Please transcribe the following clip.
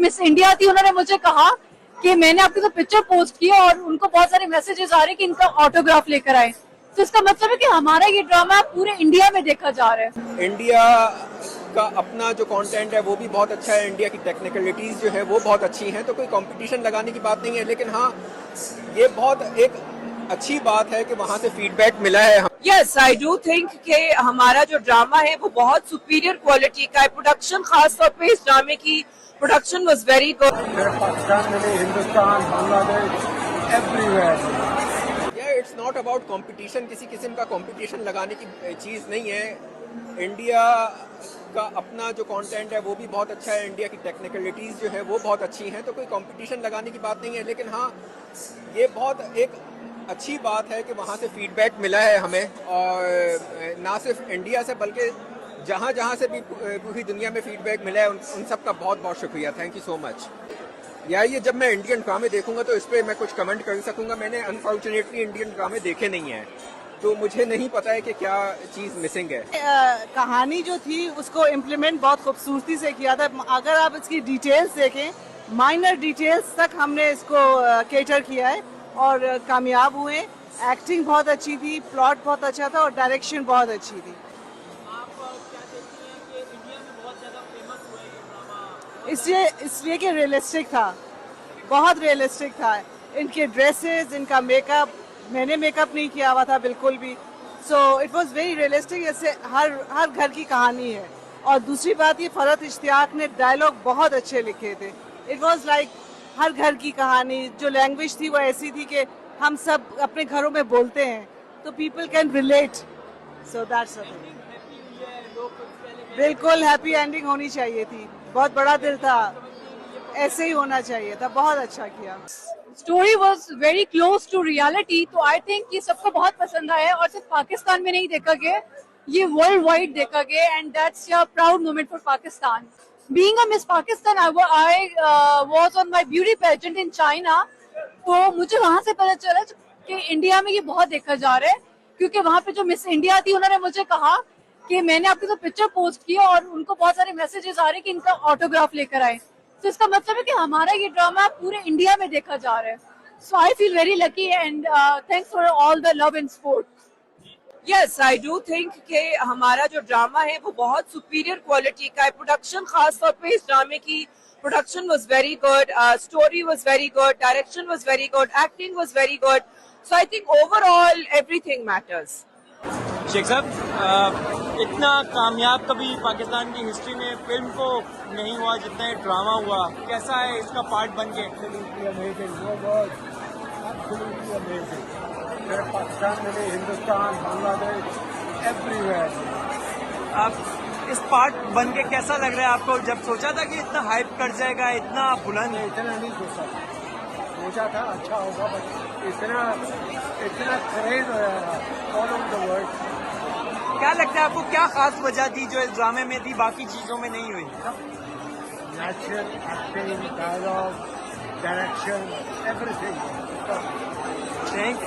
Miss India थी उन्होंने मुझे कहा कि मैंने आपकी तो पिक्चर पोस्ट की और उनको बहुत सारे मैसेजेस आ रहे हैं कि इनका ऑटोग्राफ लेकर आए। तो इसका मतलब है कि हमारा ये ड्रामा पूरे इंडिया में देखा जा रहा है। इंडिया का अपना जो कंटेंट है वो भी बहुत अच्छा है, इंडिया की टेक्निकलिटीज जो है वो बहुत अच्छी हैं, तो कोई कंपटीशन लगाने की बात नहीं है। लेकिन हाँ, ये बहुत एक अच्छी बात है कि वहाँ से फीडबैक मिला है। यस, आई डू थिंक कि हमारा जो ड्रामा है वो बहुत सुपीरियर क्वालिटी का है। प्रोडक्शन खास तौर पे इस ड्रामे की production was very good. Pakistan में, Hindustan, Bangladesh, everywhere. It's not about competition, किसी किस्म का कंपटीशन लगाने की चीज़ नहीं है। इंडिया का अपना जो कंटेंट है वो भी बहुत अच्छा है, इंडिया की टेक्निकलिटीज जो है वो बहुत अच्छी हैं, तो कोई कंपटीशन लगाने की बात नहीं है। लेकिन हाँ, ये बहुत एक अच्छी बात है कि वहाँ से फीडबैक मिला है हमें, और ना सिर्फ इंडिया से बल्कि जहाँ जहाँ से भी पूरी दुनिया में फीडबैक मिला है उन सब का बहुत बहुत शुक्रिया। Thank you so much. ये जब मैं इंडियन ड्रामे देखूंगा तो इस पर मैं कुछ कमेंट कर सकूंगा। मैंने अनफॉर्चुनेटली इंडियन ड्रामे देखे नहीं हैं, तो मुझे नहीं पता है कि क्या चीज़ मिसिंग है। कहानी जो थी उसको इम्प्लीमेंट बहुत खूबसूरती से किया था। अगर आप इसकी डिटेल्स देखें, माइनर डिटेल्स तक हमने इसको केटर किया है और कामयाब हुए। एक्टिंग बहुत अच्छी थी, प्लॉट बहुत अच्छा था और डायरेक्शन बहुत अच्छी थी। इसलिए कि रियलिस्टिक था, बहुत रियलिस्टिक था। इनके ड्रेसेस, इनका मेकअप, मैंने मेकअप नहीं किया हुआ था बिल्कुल भी, so it was very realistic. जैसे हर घर की कहानी है। और दूसरी बात, ये फरहत इश्तियाक ने डायलॉग बहुत अच्छे लिखे थे। इट वाज लाइक हर घर की कहानी। जो लैंग्वेज थी वो ऐसी थी कि हम सब अपने घरों में बोलते हैं, तो people can relate. So that's बिल्कुल हैप्पी एंडिंग होनी चाहिए थी। बहुत बड़ा दिल था, ऐसे ही होना चाहिए था। बहुत अच्छा किया। Story was very close to reality, तो आई थिंक ये सबको बहुत पसंद आया और सिर्फ पाकिस्तान में नहीं देखा गया, ये वर्ल्ड वाइड देखा गया, and that's a proud moment for Pakistan. Being a Miss Pakistan, I was on my beauty pageant in China, तो मुझे वहां से पता चला कि इंडिया में ये बहुत देखा जा रहा है, क्योंकि वहां पे जो मिस इंडिया थी उन्होंने मुझे कहा कि मैंने आपकी तो पिक्चर पोस्ट की और उनको बहुत सारे मैसेजेस आ रहे हैं कि इनका ऑटोग्राफ लेकर आए। तो इसका मतलब है कि हमारा ये ड्रामा पूरे इंडिया में देखा जा रहा है। So I feel very lucky and thanks for all the love and support. Yes, I do think कि हमारा जो ड्रामा है वो बहुत सुपीरियर क्वालिटी का है। प्रोडक्शन खास तौर पे इस ड्रामे की production was very good, story was very good, direction was very good, acting was very good. So I think overall everything matters. Sheikh साहब, इतना कामयाब कभी पाकिस्तान की हिस्ट्री में फिल्म को नहीं हुआ जितना ये ड्रामा हुआ। कैसा है इसका पार्ट बन के? पाकिस्तान में, हिंदुस्तान, बांग्लादेश, एवरीवेयर। आप इस पार्ट बन के कैसा लग रहा है आपको? जब सोचा था कि इतना हाइप कर जाएगा, इतना बुलंद? इतना नहीं सोचा था अच्छा होगा, बट इतना क्रेज हो रहा ऑल ओवर द वर्ल्ड। क्या लगता है आपको, क्या खास वजह थी जो इस ड्रामे में थी बाकी चीजों में नहीं हुई? Natural acting, dialogue, direction, everything. Thank